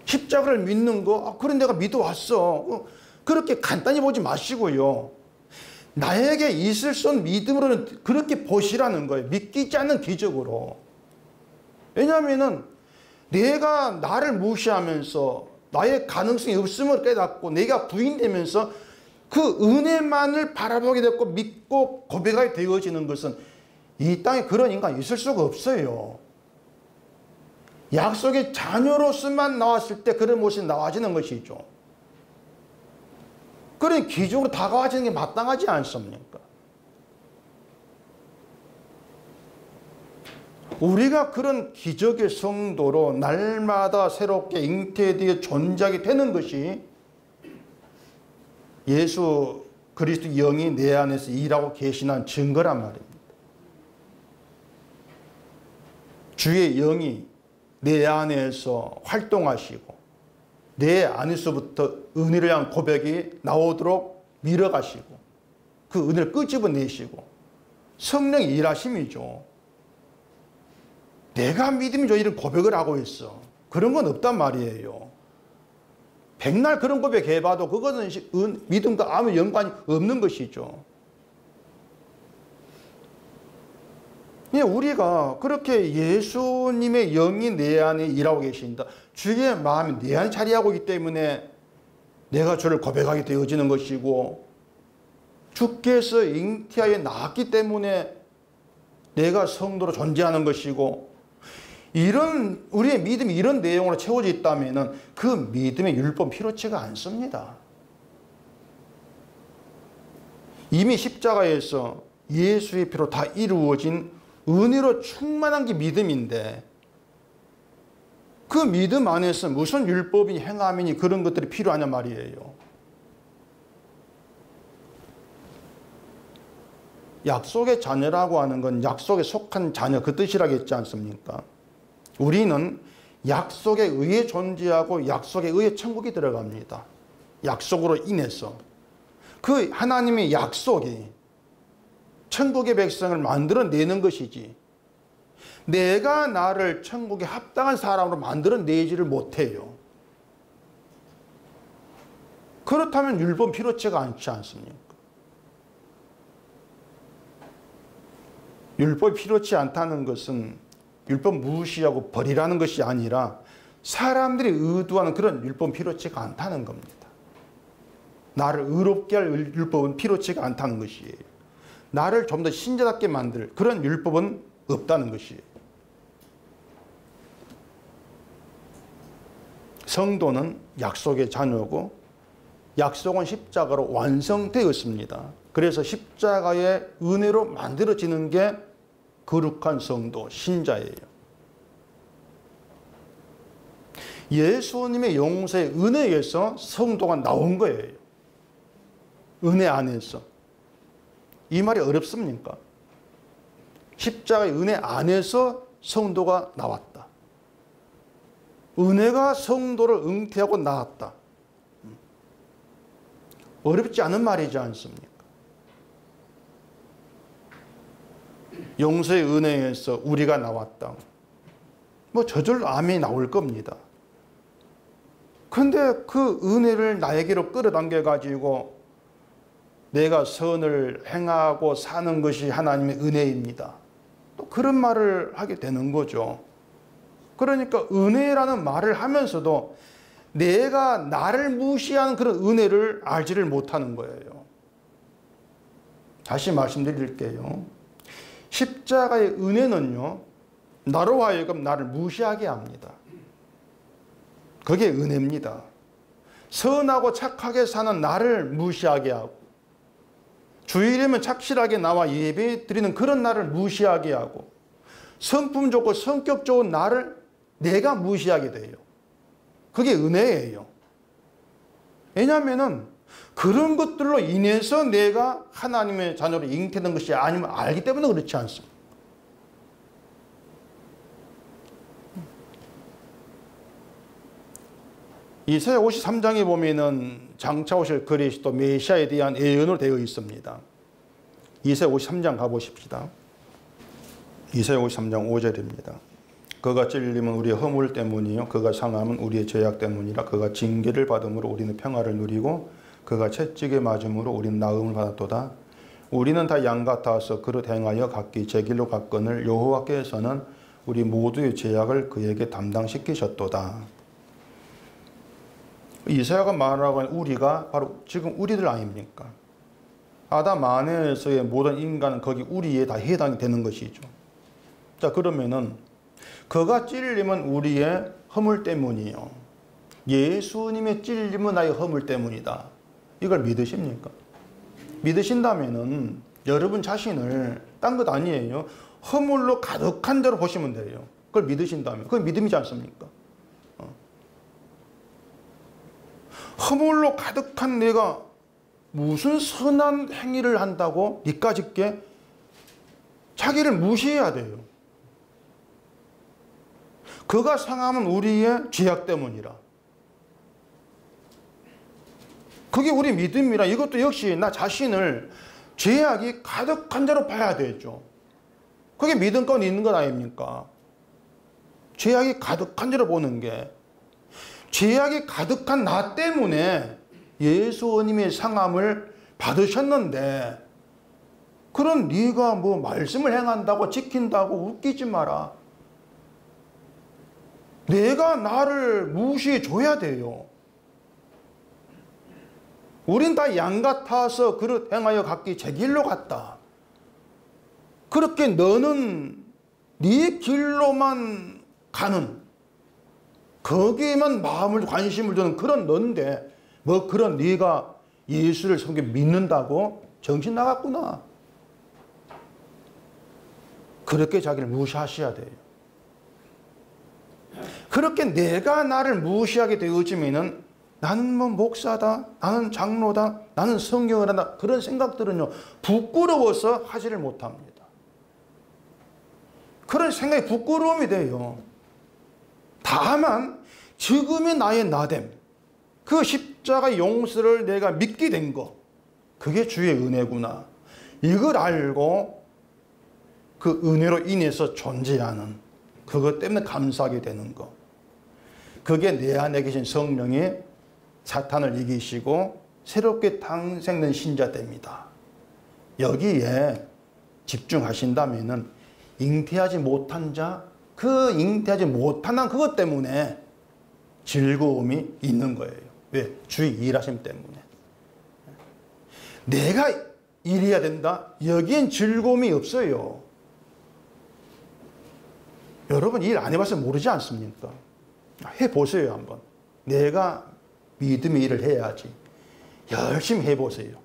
십자가를 믿는 거, 그래 내가 믿어왔어, 그렇게 간단히 보지 마시고요, 나에게 있을 수 없는 믿음으로는 그렇게 보시라는 거예요. 믿기지 않는 기적으로. 왜냐하면 내가 나를 무시하면서 나의 가능성이 없음을 깨닫고 내가 부인되면서 그 은혜만을 바라보게 됐고 믿고 고백하게 되어지는 것은 이 땅에 그런 인간이 있을 수가 없어요. 약속의 자녀로서만 나왔을 때 그런 모습이 나와지는 것이죠. 그런 기적으로 다가와지는 게 마땅하지 않습니까? 우리가 그런 기적의 성도로 날마다 새롭게 잉태되어 존재하게 되는 것이 예수 그리스도 영이 내 안에서 일하고 계시는 증거란 말입니다. 주의 영이 내 안에서 활동하시고 내 안에서부터 은혜를 향한 고백이 나오도록 밀어가시고 그 은혜를 끄집어내시고 성령의 일하심이죠. 내가 믿음이죠 이런 고백을 하고 있어, 그런 건 없단 말이에요. 백날 그런 고백 해봐도 그것은 믿음과 아무 연관이 없는 것이죠. 우리가 그렇게 예수님의 영이 내 안에 일하고 계신다, 주의 마음이 내 안에 자리하고 있기 때문에 내가 주를 고백하게 되어지는 것이고, 주께서 잉태하여 낳았기 때문에 내가 성도로 존재하는 것이고, 이런 우리의 믿음이 이런 내용으로 채워져 있다면 그 믿음의 율법 필요치가 않습니다. 이미 십자가에서 예수의 피로 다 이루어진 은혜로 충만한 게 믿음인데, 그 믿음 안에서 무슨 율법이 행함이니 그런 것들이 필요하냐 말이에요. 약속의 자녀라고 하는 건 약속에 속한 자녀, 그 뜻이라겠지 않습니까? 우리는 약속에 의해 존재하고 약속에 의해 천국에 들어갑니다. 약속으로 인해서. 그 하나님의 약속이 천국의 백성을 만들어내는 것이지, 내가 나를 천국에 합당한 사람으로 만들어내지를 못해요. 그렇다면 율법 필요치가 않지 않습니까? 율법이 필요치 않다는 것은 율법 무시하고 버리라는 것이 아니라 사람들이 의도하는 그런 율법은 필요치가 않다는 겁니다. 나를 의롭게 할 율법은 필요치가 않다는 것이에요. 나를 좀 더 신자답게 만들 그런 율법은 없다는 것이에요. 성도는 약속의 자녀고 약속은 십자가로 완성되었습니다. 그래서 십자가의 은혜로 만들어지는 게 거룩한 성도, 신자예요. 예수님의 용서의 은혜에서 성도가 나온 거예요. 은혜 안에서. 이 말이 어렵습니까? 십자가의 은혜 안에서 성도가 나왔다. 은혜가 성도를 잉태하고 낳았다. 어렵지 않은 말이지 않습니까? 용서의 은혜에서 우리가 나왔다. 뭐 저절로 아멘이 나올 겁니다. 근데 그 은혜를 나에게로 끌어당겨 가지고 내가 선을 행하고 사는 것이 하나님의 은혜입니다. 또 그런 말을 하게 되는 거죠. 그러니까 은혜라는 말을 하면서도 내가 나를 무시하는 그런 은혜를 알지를 못하는 거예요. 다시 말씀드릴게요. 십자가의 은혜는요, 나로 하여금 나를 무시하게 합니다. 그게 은혜입니다. 선하고 착하게 사는 나를 무시하게 하고, 주일이면 착실하게 나와 예배 드리는 그런 나를 무시하게 하고, 성품 좋고 성격 좋은 나를 내가 무시하게 돼요. 그게 은혜예요. 왜냐하면 그런 것들로 인해서 내가 하나님의 자녀로 잉태된 것이 아니면 알기 때문에 그렇지 않습니까? 이사야 53장에 보면은 장차 오실 그리스도 메시아에 대한 예언으로 되어 있습니다. 이사야 53장 가보십시다. 이사야 53장 5절입니다. 그가 찔림은 우리의 허물 때문이요 그가 상함은 우리의 죄악 때문이라. 그가 징계를 받음으로 우리는 평화를 누리고 그가 채찍에 맞음으로 우리는 나음을 받았도다. 우리는 다 양 같아서 그릇 행하여 각기 제 길로 갔거늘 여호와께서는 우리 모두의 죄악을 그에게 담당시키셨도다. 이사야가 말하고 있는 우리가 바로 지금 우리들 아닙니까? 아담 안에서의 모든 인간은 거기 우리에 다 해당이 되는 것이죠. 자, 그러면은 그가 찔림은 우리의 허물 때문이요 예수님의 찔림은 나의 허물 때문이다. 이걸 믿으십니까? 믿으신다면은 여러분 자신을 딴 것 아니에요. 허물로 가득한 자로 보시면 돼요. 그걸 믿으신다면 그건 믿음이지 않습니까? 허물로 가득한 내가 무슨 선한 행위를 한다고 니까짓게 자기를 무시해야 돼요. 그가 상함은 우리의 죄악 때문이라. 그게 우리 믿음이라. 이것도 역시 나 자신을 죄악이 가득한 자로 봐야 되죠. 그게 믿음권 있는 것 아닙니까? 죄악이 가득한 자로 보는 게, 죄악이 가득한 나 때문에 예수님의 상함을 받으셨는데, 그럼 네가 뭐 말씀을 행한다고 지킨다고 웃기지 마라. 내가 나를 무시해 줘야 돼요. 우린 다 양 같아서 그릇 행하여 각기 제 길로 갔다. 그렇게 너는 네 길로만 가는, 거기에만 마음을 관심을 두는 그런 넌데 뭐 그런 네가 예수를 성경 믿는다고 정신 나갔구나. 그렇게 자기를 무시하셔야 돼요. 그렇게 내가 나를 무시하게 되어지면은 나는 뭐 목사다, 나는 장로다, 나는 성경을 한다, 그런 생각들은요 부끄러워서 하지를 못합니다. 그런 생각이 부끄러움이 돼요. 다만 지금의 나의 나됨, 그 십자가 용서를 내가 믿게 된 거, 그게 주의 은혜구나. 이걸 알고 그 은혜로 인해서 존재하는, 그것 때문에 감사하게 되는 거, 그게 내 안에 계신 성령이 사탄을 이기시고 새롭게 탄생된 신자 됩니다. 여기에 집중하신다면은 잉태하지 못한 자, 그 잉태하지 못한 그것 때문에 즐거움이 있는 거예요. 왜? 주의 일하심 때문에. 내가 일해야 된다? 여기엔 즐거움이 없어요. 여러분 일 안 해봐서 모르지 않습니까? 해보세요 한번. 내가 믿음의 일을 해야지. 열심히 해보세요.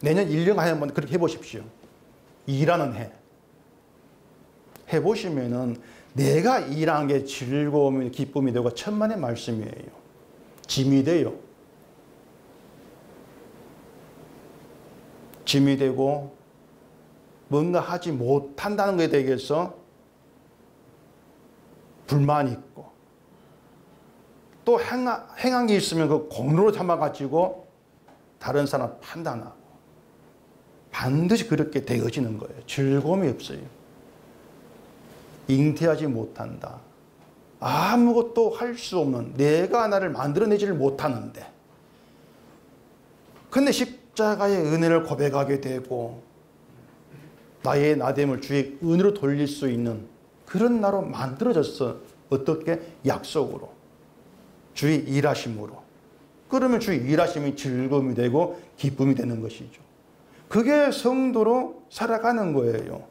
내년 1년 안에 한번 그렇게 해보십시오. 일하는 해. 해보시면은 내가 일한 게 즐거움이 기쁨이 되고 천만의 말씀이에요. 짐이 돼요. 짐이 되고 뭔가 하지 못한다는 것에 대해서 불만이 있고 또 행한 게 있으면 그 공로로 삼아가지고 다른 사람 판단하고 반드시 그렇게 되어지는 거예요. 즐거움이 없어요. 잉태하지 못한다. 아무것도 할 수 없는 내가 나를 만들어내지를 못하는데 근데 십자가의 은혜를 고백하게 되고 나의 나됨을 주의 은혜로 돌릴 수 있는 그런 나로 만들어졌어. 어떻게? 약속으로. 주의 일하심으로. 그러면 주의 일하심이 즐거움이 되고 기쁨이 되는 것이죠. 그게 성도로 살아가는 거예요.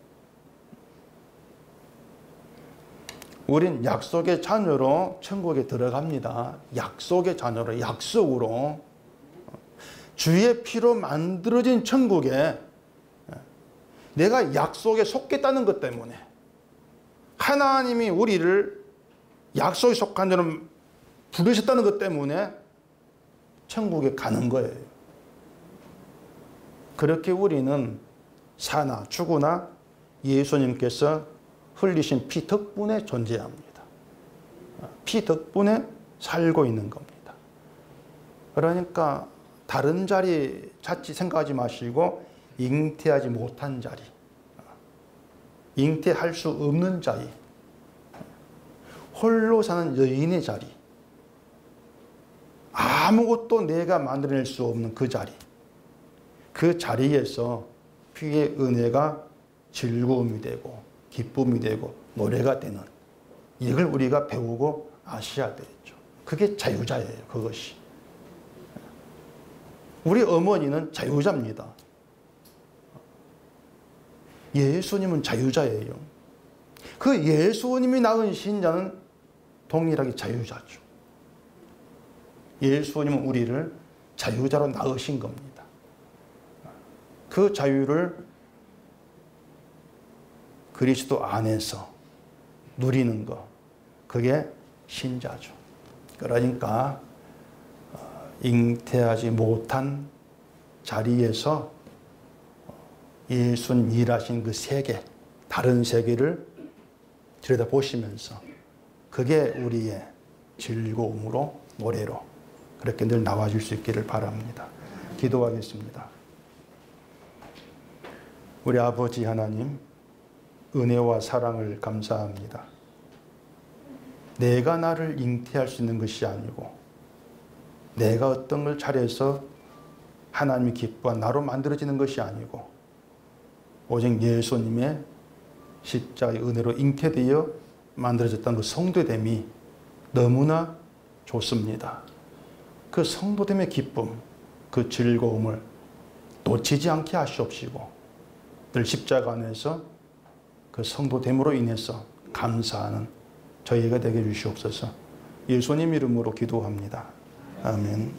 우린 약속의 자녀로 천국에 들어갑니다. 약속의 자녀로, 약속으로. 주의 피로 만들어진 천국에 내가 약속에 속겠다는 것 때문에 하나님이 우리를 약속에 속한 자로 부르셨다는 것 때문에 천국에 가는 거예요. 그렇게 우리는 사나 죽으나 예수님께서 흘리신 피 덕분에 존재합니다. 피 덕분에 살고 있는 겁니다. 그러니까 다른 자리 자칫 생각하지 마시고 잉태하지 못한 자리, 잉태할 수 없는 자리, 홀로 사는 여인의 자리, 아무것도 내가 만들어낼 수 없는 그 자리, 그 자리에서 피의 은혜가 즐거움이 되고 기쁨이 되고 노래가 되는 이걸 우리가 배우고 아셔야 되겠죠. 그게 자유자예요. 그것이. 우리 어머니는 자유자입니다. 예수님은 자유자예요. 그 예수님이 낳은 신자는 동일하게 자유자죠. 예수님은 우리를 자유자로 낳으신 겁니다. 그 자유를 그리스도 안에서 누리는 것, 그게 신자죠. 그러니까 잉태하지 못한 자리에서 예수님 일하신 그 세계, 다른 세계를 들여다보시면서 그게 우리의 즐거움으로 노래로 그렇게 늘 나와줄 수 있기를 바랍니다. 기도하겠습니다. 우리 아버지 하나님, 은혜와 사랑을 감사합니다. 내가 나를 잉태할 수 있는 것이 아니고 내가 어떤 걸 잘해서 하나님이 기뻐한 나로 만들어지는 것이 아니고 오직 예수님의 십자가의 은혜로 잉태되어 만들어졌다는 그 성도됨이 너무나 좋습니다. 그 성도됨의 기쁨, 그 즐거움을 놓치지 않게 하시옵시고 늘 십자가 안에서 그 성도됨으로 인해서 감사하는 저희가 되게 해주시옵소서. 예수님 이름으로 기도합니다. 아멘.